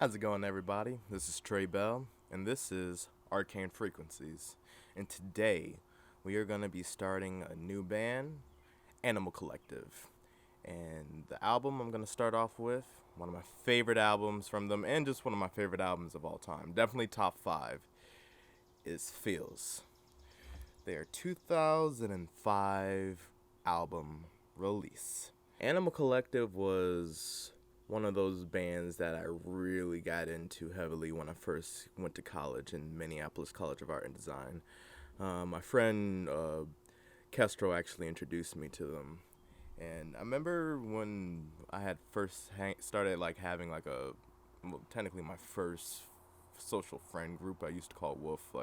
How's it going, everybody? This is Trey Bell, and this is Arcane Frequencies. And today, we are going to be starting a new band, Animal Collective. And the album I'm going to start off with, one of my favorite albums from them, and just one of my favorite albums of all time, definitely top 5, is Feels. Their 2005 album release. Animal Collective was one of those bands that I really got into heavily when I first went to college in Minneapolis College of Art and Design. My friend Kestro actually introduced me to them, and I remember when I had first started having technically my first social friend group. I used to call it Wolf. Me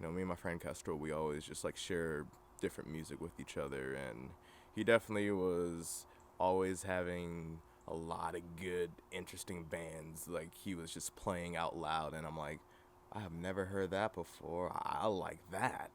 and my friend Kestro, we always just share different music with each other, and he definitely was always having a lot of good, interesting bands. He was just playing out loud, and I'm like, I have never heard that before. I like that.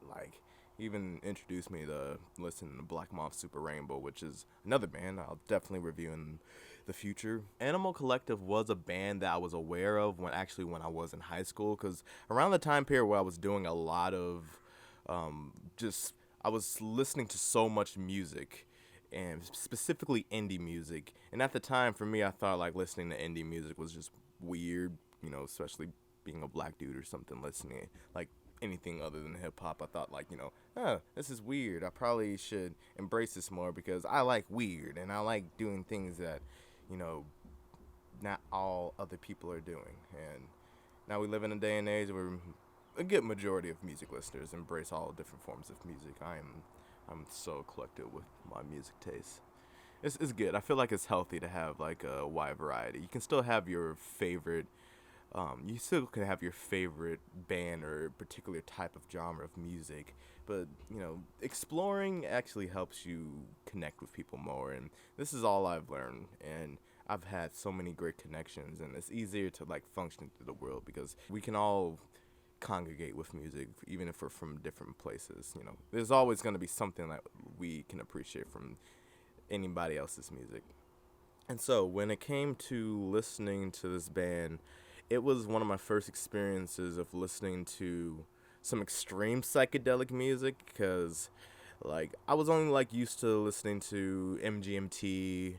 He even introduced me to listening to Black Moth Super Rainbow, which is another band I'll definitely review in the future. Animal Collective was a band that I was aware of when I was in high school, because around the time period where I was doing a lot of I was listening to so much music, and specifically indie music. And at the time, for me, I thought listening to indie music was just weird, especially being a black dude or something listening anything other than hip hop. I thought this is weird. I probably should embrace this more because I like weird and I like doing things that, not all other people are doing. And now we live in a day and age where a good majority of music listeners embrace all different forms of music. I'm so eclectic with my music taste. It's good. I feel like it's healthy to have a wide variety. You can still have your favorite. You still can have your favorite band or particular type of genre of music, but exploring actually helps you connect with people more. And this is all I've learned. And I've had so many great connections, and it's easier to function through the world because we can all congregate with music, even if we're from different places. There's always going to be something that we can appreciate from anybody else's music. And so when it came to listening to this band, it was one of my first experiences of listening to some extreme psychedelic music, because I was only used to listening to MGMT,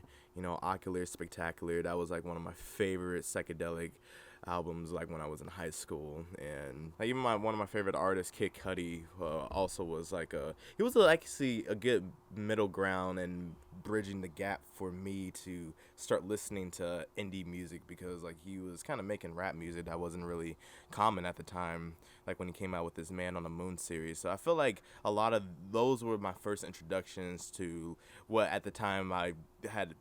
Ocular Spectacular. That was one of my favorite psychedelic albums when I was in high school. And even one of my favorite artists, Kid Cudi, also was he was actually a good middle ground and bridging the gap for me to start listening to indie music, because he was kind of making rap music that wasn't really common at the time, when he came out with his Man on the Moon series. So I feel like a lot of those were my first introductions to what at the time I had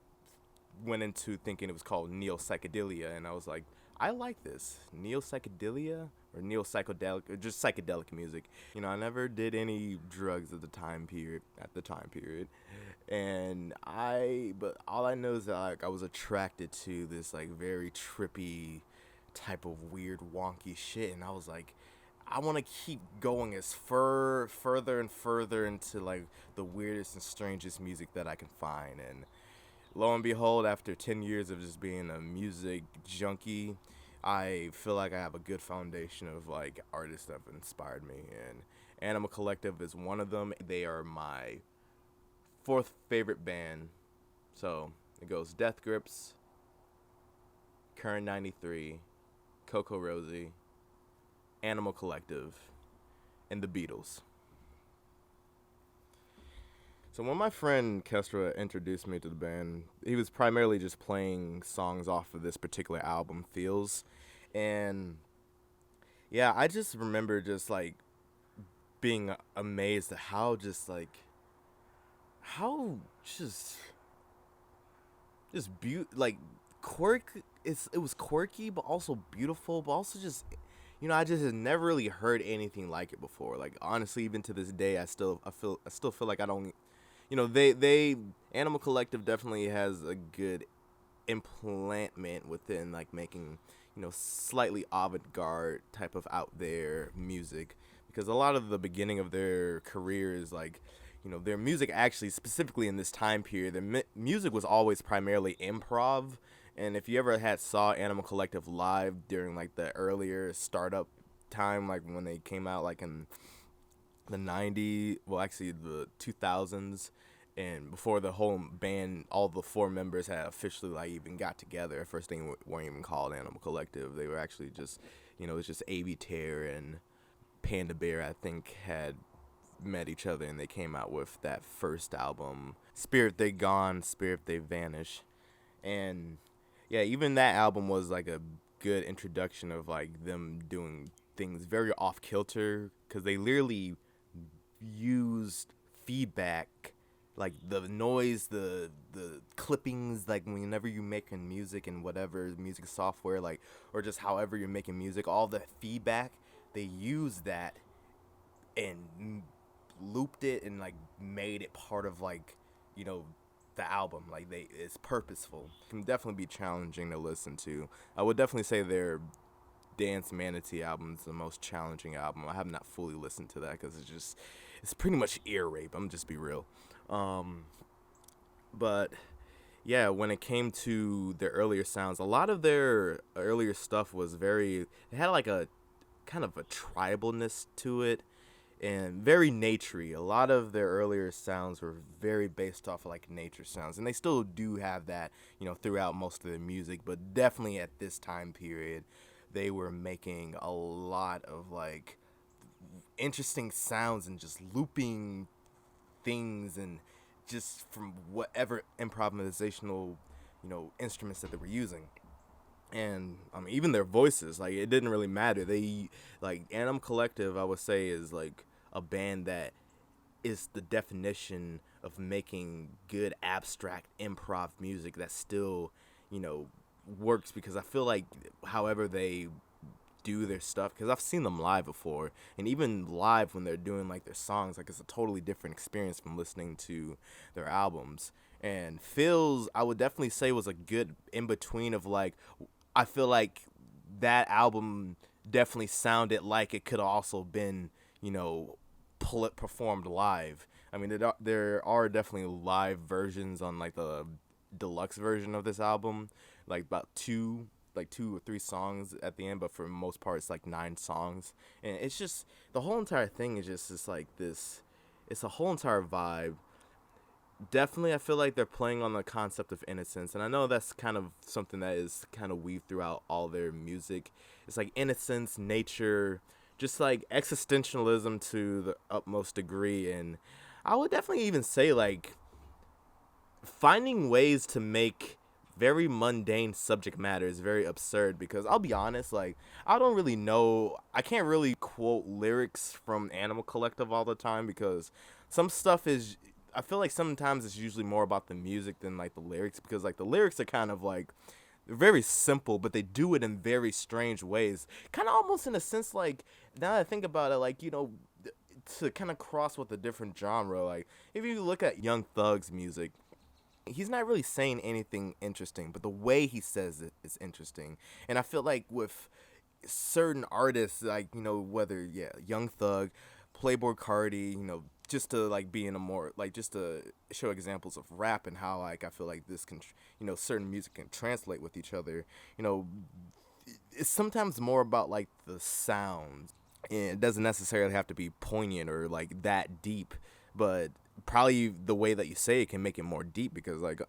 went into thinking it was called neo-psychedelia, and I was like, I like this. Neo-psychedelia or neo-psychedelic, or just psychedelic music. I never did any drugs at the time period. But all I know is that I was attracted to this very trippy type of weird wonky shit, and I was like, I want to keep going as further and further into the weirdest and strangest music that I can find. And lo and behold, after 10 years of just being a music junkie, I feel like I have a good foundation of artists that have inspired me, and Animal Collective is one of them. They are my fourth favorite band. So it goes Death Grips, Current 93, Coco Rosie, Animal Collective, and the Beatles. So when my friend Kestra introduced me to the band, he was primarily just playing songs off of this particular album, Feels. And yeah, I just remember just being amazed at how it was quirky, but also beautiful, but also just, I just had never really heard anything like it before. Honestly, even to this day, I still feel like I don't. They Animal Collective definitely has a good implantment within making slightly avant-garde type of out there music, because a lot of the beginning of their career is their music, actually specifically in this time period, their music was always primarily improv, And if you ever had saw Animal Collective live during like the earlier startup time, like when they came out like in the 90s, well actually the 2000s, and before the whole band, all the four members had officially like even got together. At first they weren't even called Animal Collective. They were actually just, it was just Avi Tear and Panda Bear, I think, had met each other, and they came out with that first album, Spirit They Gone, Spirit They Vanish. And yeah, even that album was like a good introduction of like them doing things very off kilter, because they literally used feedback, like the noise, the clippings, like whenever you're making music and whatever music software, like, or just however you're making music, all the feedback, they used that and looped it and like made it part of like, the album. Like it's purposeful. It can definitely be challenging to listen to. I would definitely say their Dance Manatee album is the most challenging album. I have not fully listened to that because it's pretty much ear rape. I'm just be real. But yeah, when it came to their earlier sounds, a lot of their earlier stuff was it had like a kind of a tribalness to it and very naturey. A lot of their earlier sounds were very based off of like nature sounds, and they still do have that, throughout most of their music, but definitely at this time period, they were making a lot of like interesting sounds and just looping things, and just from whatever improvisational, instruments that they were using. And I mean, even their voices, like, it didn't really matter. They, like, Animal Collective, I would say, is like a band that is the definition of making good abstract improv music that still, works, because I feel like however they do their stuff, because I've seen them live before, and even live when they're doing like their songs, like, it's a totally different experience from listening to their albums. And Phil's, I would definitely say, was a good in between of like, I feel like that album definitely sounded like it could have also been, performed live. I mean, there are definitely live versions on like the deluxe version of this album, like about two or three songs at the end, but for the most part it's like 9 songs, and it's just, the whole entire thing is just like this, it's a whole entire vibe. Definitely I feel like they're playing on the concept of innocence, and I know that's kind of something that is kind of weaved throughout all their music. It's like innocence, nature, just like existentialism to the utmost degree. And I would definitely even say like finding ways to make very mundane subject matter is very absurd, because I'll be honest, like, I don't really know, I can't really quote lyrics from Animal Collective all the time, because some stuff is, I feel like sometimes it's usually more about the music than like the lyrics, because like the lyrics are kind of like, they're very simple, but they do it in very strange ways, kind of almost in a sense, like, now that I think about it, like, to kind of cross with a different genre. Like, if you look at Young Thug's music, he's not really saying anything interesting, but the way he says it is interesting. And I feel like with certain artists, like, whether, Young Thug, Playboi Carti, just to like be in a more, like, just to show examples of rap and how, like, I feel like this can, certain music can translate with each other. It's sometimes more about like the sound, and it doesn't necessarily have to be poignant or like that deep, but probably the way that you say it can make it more deep, because like,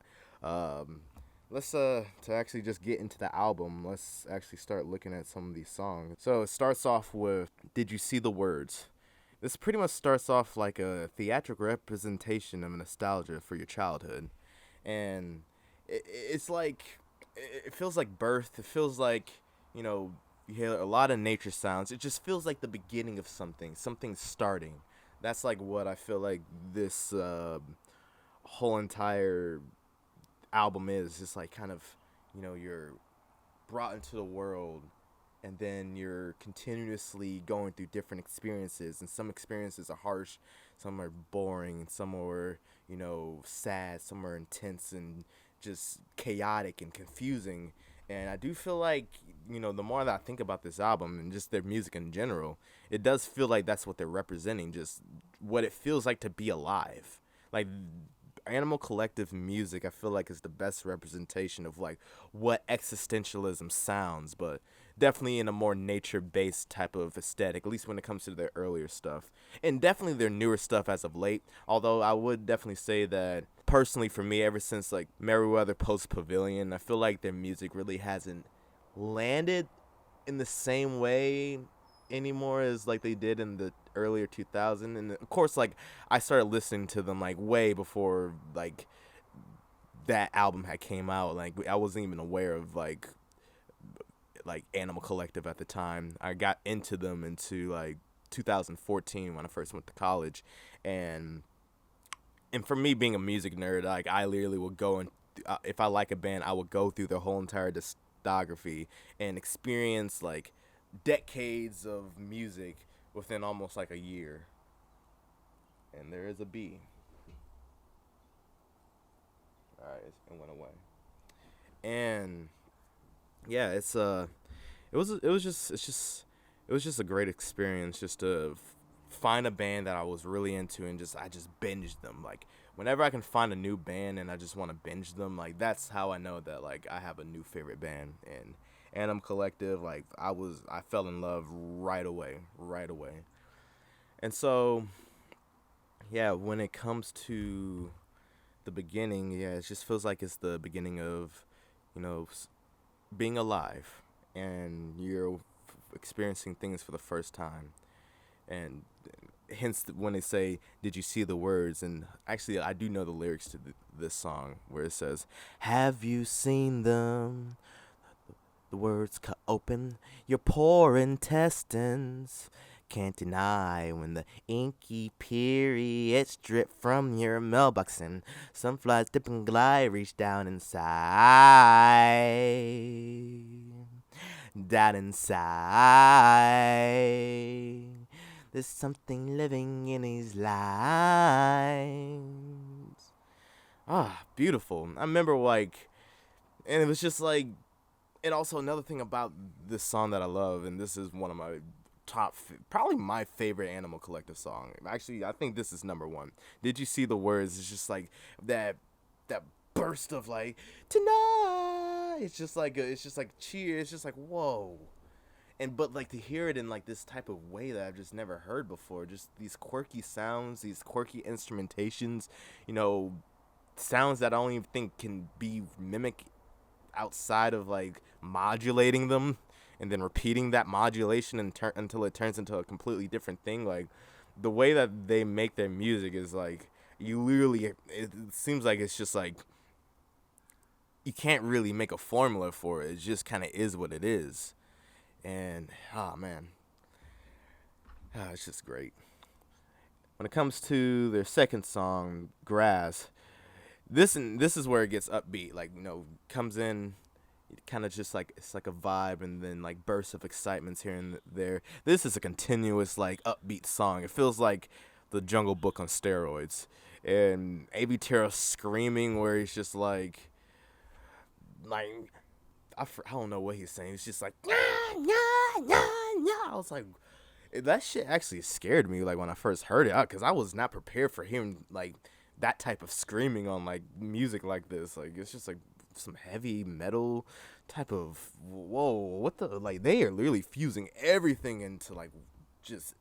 let's to actually just get into the album, let's actually start looking at some of these songs. So it starts off with Did You See the Words? This pretty much starts off like a theatrical representation of nostalgia for your childhood, and it's like, it feels like birth. It feels like, you hear a lot of nature sounds. It just feels like the beginning of something starting. That's like what I feel like this whole entire album is. Just like kind of, you're brought into the world, and then you're continuously going through different experiences, and some experiences are harsh, some are boring, some are, sad, some are intense and just chaotic and confusing. And I do feel like, the more that I think about this album and just their music in general, it does feel like that's what they're representing, just what it feels like to be alive. Like, Animal Collective music, I feel like, is the best representation of like what existentialism sounds, but definitely in a more nature-based type of aesthetic, at least when it comes to their earlier stuff, and definitely their newer stuff as of late. Although I would definitely say that personally for me, ever since like Meriwether Post Pavilion, I feel like their music really hasn't landed in the same way anymore as like they did in the earlier 2000. And of course, like I started listening to them like way before like that album had came out. Like I wasn't even aware of like Animal Collective at the time. I got into them into like 2014 when I first went to college, and for me being a music nerd, like I literally would go and if I like a band, I would go through their whole entire discography and experience like decades of music within almost like a year. And there is a bee. All right, it went away. And yeah, it was just a great experience just to find a band that I was really into, and I just binged them. Like whenever I can find a new band and I just want to binge them, like that's how I know that like I have a new favorite band. And Animal Collective, like I fell in love right away. And so yeah, when it comes to the beginning, yeah, it just feels like it's the beginning of, you know, being alive, and you're experiencing things for the first time. And hence when they say, did you see the words? And actually I do know the lyrics to this song, where it says, have you seen them, the words cut open your poor intestines, can't deny when the inky periods drip from your mailbox, and some flies dip and glide reach down inside. There's something living in his lines. Ah, beautiful. I remember like, and it was just like, and also another thing about this song that I love, and this is one of my probably my favorite Animal Collective song. Actually, I think this is number one. Did you see the words? It's just like that burst of like tonight. It's just like cheer. It's just like whoa. And but like to hear it in like this type of way that I've just never heard before. Just these quirky sounds, these quirky instrumentations, you know, sounds that I don't even think can be mimicked outside of like modulating them and then repeating that modulation until it turns into a completely different thing. Like the way that they make their music is like you literally, it seems like it's just like you can't really make a formula for it. It just kind of is what it is. And man, it's just great. When it comes to their second song, Grass, this is where it gets upbeat. Like, you know, comes in kind of just like it's like a vibe, and then like bursts of excitements here and there. This is a continuous like upbeat song. It feels like the Jungle Book on steroids. And A.B. Terrell screaming where he's just like I don't know what he's saying. It's just like nah, nah, nah, nah. I was like, that shit actually scared me like when I first heard it, because I was not prepared for him like that type of screaming on like music like this. Like it's just like some heavy metal type of whoa, what the, like they are literally fusing everything into like just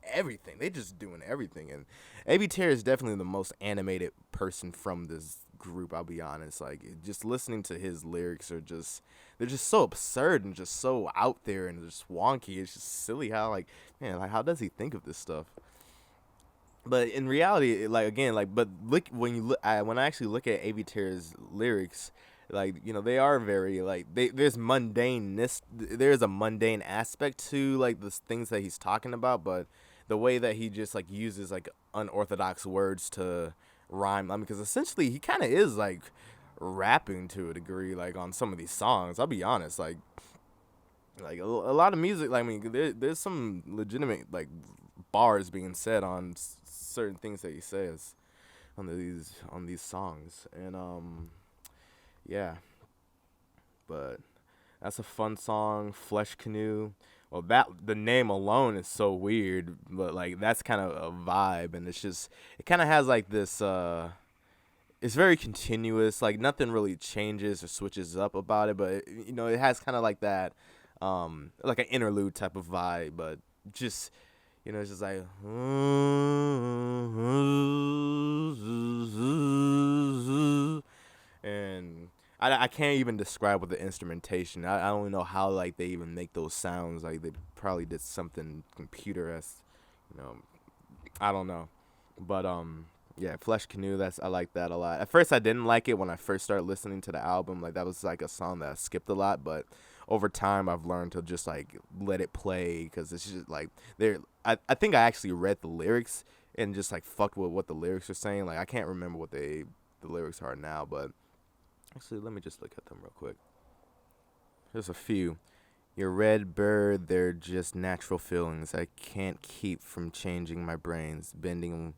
everything. They just doing everything. And A.B. Terror is definitely the most animated person from this group, I'll be honest. Like just listening to his lyrics are just, they're just so absurd and just so out there and just wonky. It's just silly how like, man, like how does he think of this stuff? But in reality, like again, like but look when you look when I actually look at A.B. Terror's lyrics, like, you know, they are very like there's mundaneness, there's a mundane aspect to like the things that he's talking about, but the way that he just like uses like unorthodox words to rhyme, I mean, because essentially he kind of is like rapping to a degree, like on some of these songs. I'll be honest, like a lot of music, like I mean, there's some legitimate like bars being said on certain things that he says on these songs. And yeah, but that's a fun song. Flesh Canoe, well, that the name alone is so weird, but like that's kind of a vibe, and it's just, it kind of has like this it's very continuous. Like nothing really changes or switches up about it, but it has kind of like that, like an interlude type of vibe. But just it's just like, and I can't even describe with the instrumentation. I don't know how like they even make those sounds. Like they probably did something computer-esque, you know. I don't know, but yeah, Flesh Canoe. I like that a lot. At first, I didn't like it when I first started listening to the album. Like that was like a song that I skipped a lot, but over time, I've learned to just like let it play because it's just like there. I think I actually read the lyrics and just like fucked with what the lyrics are saying. Like I can't remember what the lyrics are now, but actually, let me just look at them real quick. There's a few. Your red bird, they're just natural feelings. I can't keep from changing my brains, bending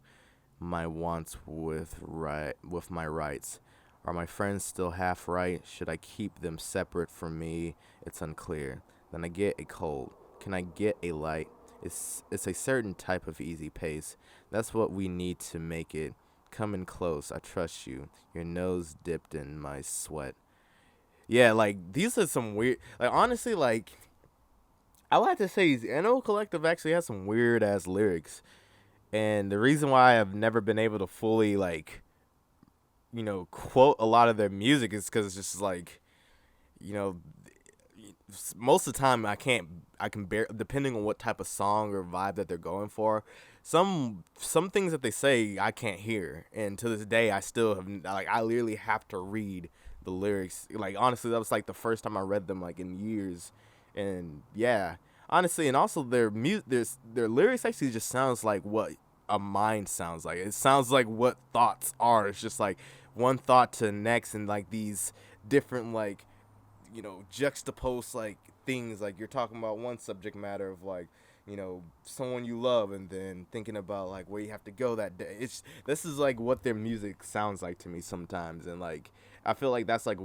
my wants with my rights. Are my friends still half right? Should I keep them separate from me? It's unclear. Then I get a cold. Can I get a light? It's a certain type of easy pace. That's what we need to make it. Come in close. I trust you. Your nose dipped in my sweat. Yeah, like these are some weird. Like honestly, like I like to say, NO Collective actually has some weird ass lyrics, and the reason why I've never been able to fully like, quote a lot of their music is because it's just like, you know, most of the time I can't. I can bear depending on what type of song or vibe that they're going for. Some things that they say I can't hear, and to this day I still have like I literally have to read the lyrics. Like honestly, that was like the first time I read them like in years, and yeah, honestly, and also their lyrics actually just sounds like what a mind sounds like. It sounds like what thoughts are. It's just like one thought to the next, and like these different like juxtapose like things. Like you're talking about one subject matter of like someone you love, and then thinking about like where you have to go that day. This is like what their music sounds like to me sometimes, and like I feel like that's like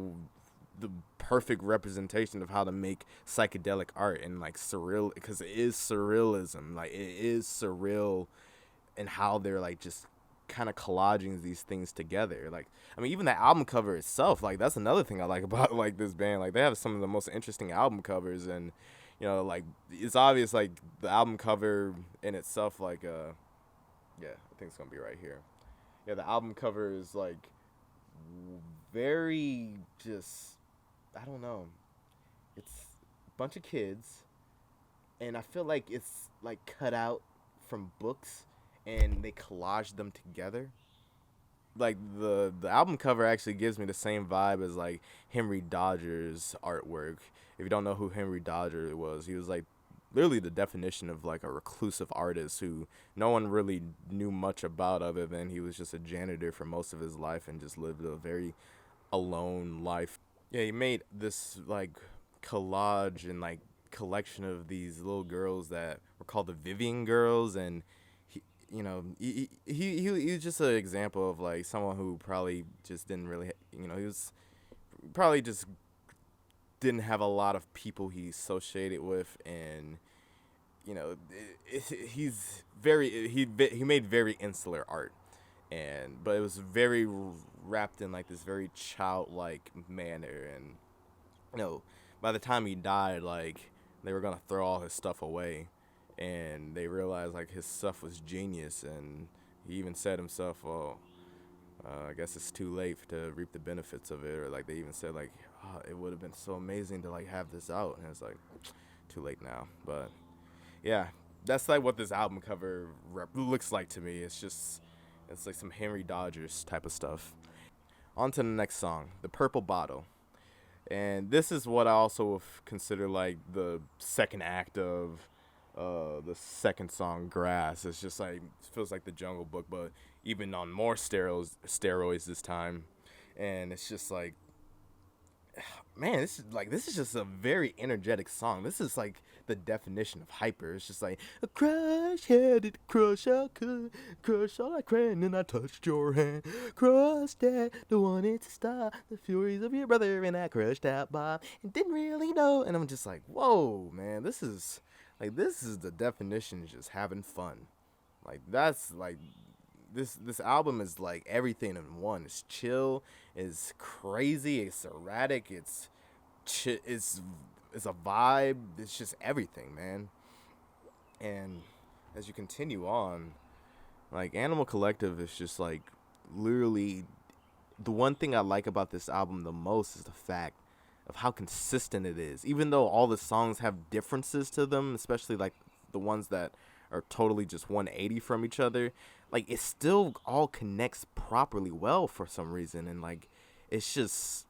the perfect representation of how to make psychedelic art and like surreal, because it is surrealism. Like it is surreal, and how they're like just kind of collaging these things together. Like I mean, even the album cover itself, like that's another thing I like about like this band. Like they have some of the most interesting album covers, and like it's obvious like the album cover in itself, like yeah, I think it's gonna be right here. Yeah, the album cover is like very just, I don't know. It's a bunch of kids, and I feel like it's like cut out from books, and they collage them together. Like the album cover actually gives me the same vibe as like Henry Dodger's artwork. If you don't know who Henry Dodger was, he was like literally the definition of like a reclusive artist who no one really knew much about, other than he was just a janitor for most of his life and just lived a very alone life. Yeah, he made this like collage and like collection of these little girls that were called the Vivian girls, and he was just an example of like someone who probably just didn't really, he was probably just didn't have a lot of people he associated with, and he made very insular art, but it was very wrapped in like this very childlike manner, and by the time he died, like they were gonna throw all his stuff away, and they realized like his stuff was genius, and he even said himself, "Oh, I guess it's too late to reap the benefits of it," or like they even said like, "Oh, it would have been so amazing to like have this out," and it's like too late now. But yeah, that's like what this album cover looks like to me. It's like some Henry Dodgers type of stuff. On to the next song, The Purple Bottle. And this is what I also consider like the second act of the second song, Grass. It's just like, it feels like the Jungle Book, but even on more steroids this time. And it's just like, man, this is just a very energetic song. This is like the definition of hyper. It's just like a crush headed crush, I could crush all I can, and I touched your hand. Crush that, don't want it to stop. The furies of your brother, and I crushed that Bob and didn't really know. And I'm just like, whoa, man, this is the definition of just having fun. Like that's like this album is like everything in one. It's chill, it's crazy, it's erratic, it's a vibe. It's just everything, man. And as you continue on, like Animal Collective is just like literally the one thing I like about this album the most is the fact of how consistent it is. Even though all the songs have differences to them, especially like the ones that are totally just 180 from each other, like it still all connects properly well for some reason. And like it's just,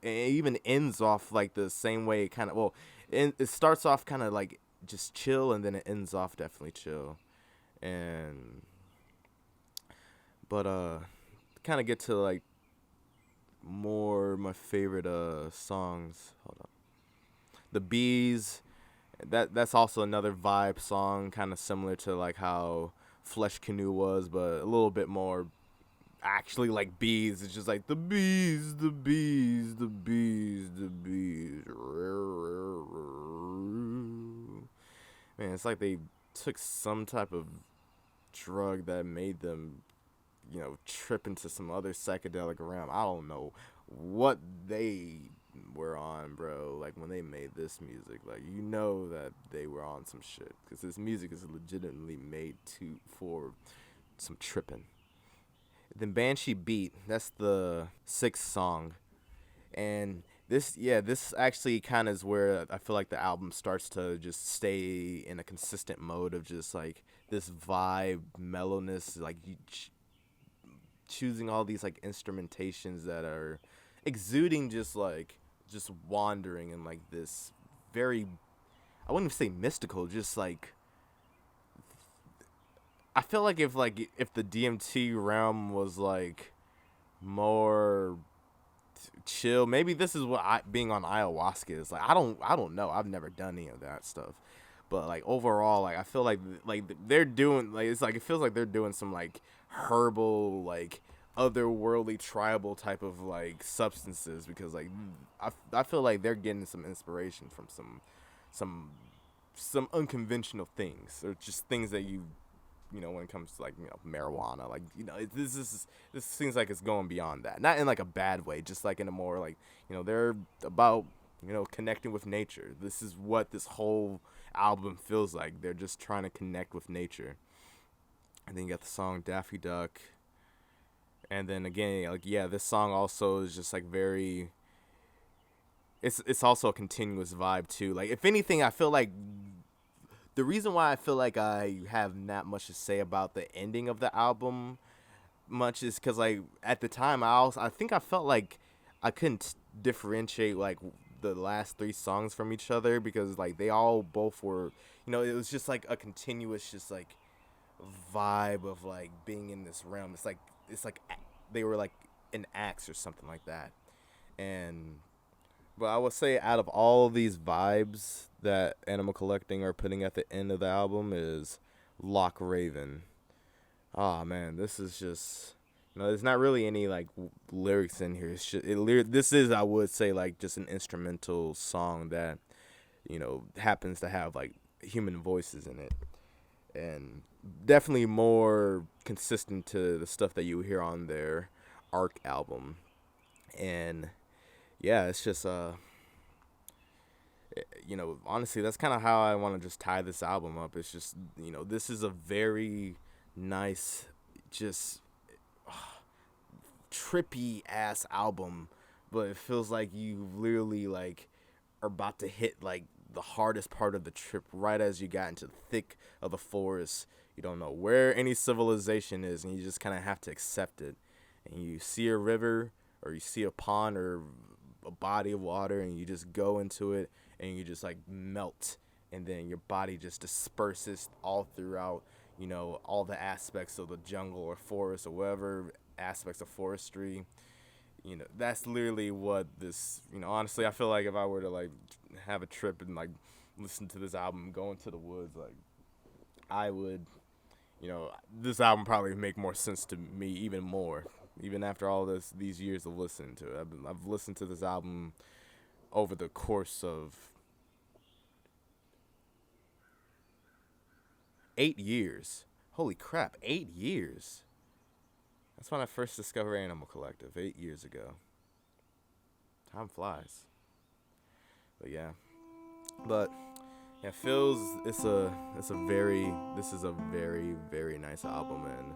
it even ends off like the same way, kind of. Well, it starts off kind of like just chill, and then it ends off definitely chill. And but kind of get to like more my favorite songs. Hold on. The Bees, that's also another vibe song, kind of similar to like how Flesh Canoe was, but a little bit more actually like bees. It's just like the bees, the bees, the bees, the bees. Man, it's like they took some type of drug that made them, trip into some other psychedelic realm. I don't know what they were on, bro. Like when they made this music, like that they were on some shit, because this music is legitimately made for some tripping. Then Banshee Beat, that's the sixth song, and this actually kind of is where I feel like the album starts to just stay in a consistent mode of just like this vibe mellowness, like you choosing all these like instrumentations that are exuding just wandering and like this very, I wouldn't say mystical, just like I feel like if the DMT realm was like more chill, maybe this is what being on ayahuasca is like. I don't know. I've never done any of that stuff, but like overall, like I feel like they're doing like, it's like it feels like they're doing some like herbal, like otherworldly tribal type of like substances, because like I feel like they're getting some inspiration from some unconventional things, or just things that when it comes to like marijuana, like this seems like it's going beyond that, not in like a bad way, just like in a more like they're about connecting with nature. This is what this whole album feels like. They're just trying to connect with nature. And then you got the song Daffy Duck, and then again, like, yeah, this song also is just like very, it's also a continuous vibe too. Like if anything, I feel like the reason why I feel like I have not much to say about the ending of the album much is because like at the time I think I felt like I couldn't differentiate like the last three songs from each other, because like they all both were, it was just like a continuous just like vibe of like being in this realm. It's like they were like in acts or something like that. And but I would say out of all these vibes that Animal Collecting are putting at the end of the album is Loch Raven. Oh man, this is just, there's not really any like lyrics in here. It's just, this is, I would say, like just an instrumental song that happens to have like human voices in it, and definitely more consistent to the stuff that you hear on their Arc album. And yeah, it's just honestly, that's kind of how I want to just tie this album up. It's just, this is a very nice, just trippy ass album, but it feels like you literally like are about to hit like the hardest part of the trip right as you got into the thick of the forest. You don't know where any civilization is, and you just kind of have to accept it. And you see a river, or you see a pond, or a body of water, and you just go into it, and you just like melt, and then your body just disperses all throughout, all the aspects of the jungle or forest or whatever aspects of forestry. That's literally what this, honestly, I feel like if I were to like have a trip and like listen to this album, go into the woods, like I would, this album probably make more sense to me even more, even after all these years of listening to it. I've listened to this album over the course of 8 years. Holy crap, 8 years. That's when I first discovered Animal Collective 8 years ago. Time flies. But yeah. But yeah, Phil's this is a very, very nice album, and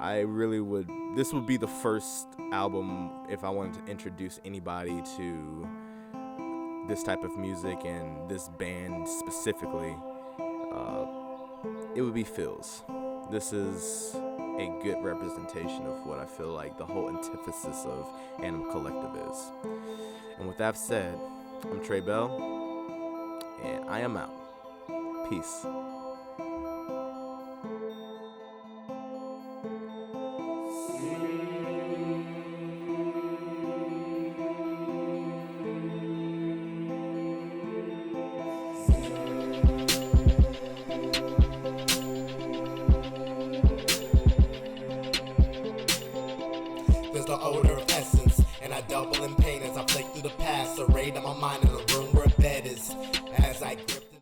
I really would, this would be the first album if I wanted to introduce anybody to this type of music and this band specifically. It would be Phil's. This is a good representation of what I feel like the whole antithesis of Animal Collective is. And with that said, I'm Trey Bell, and I am out. Peace.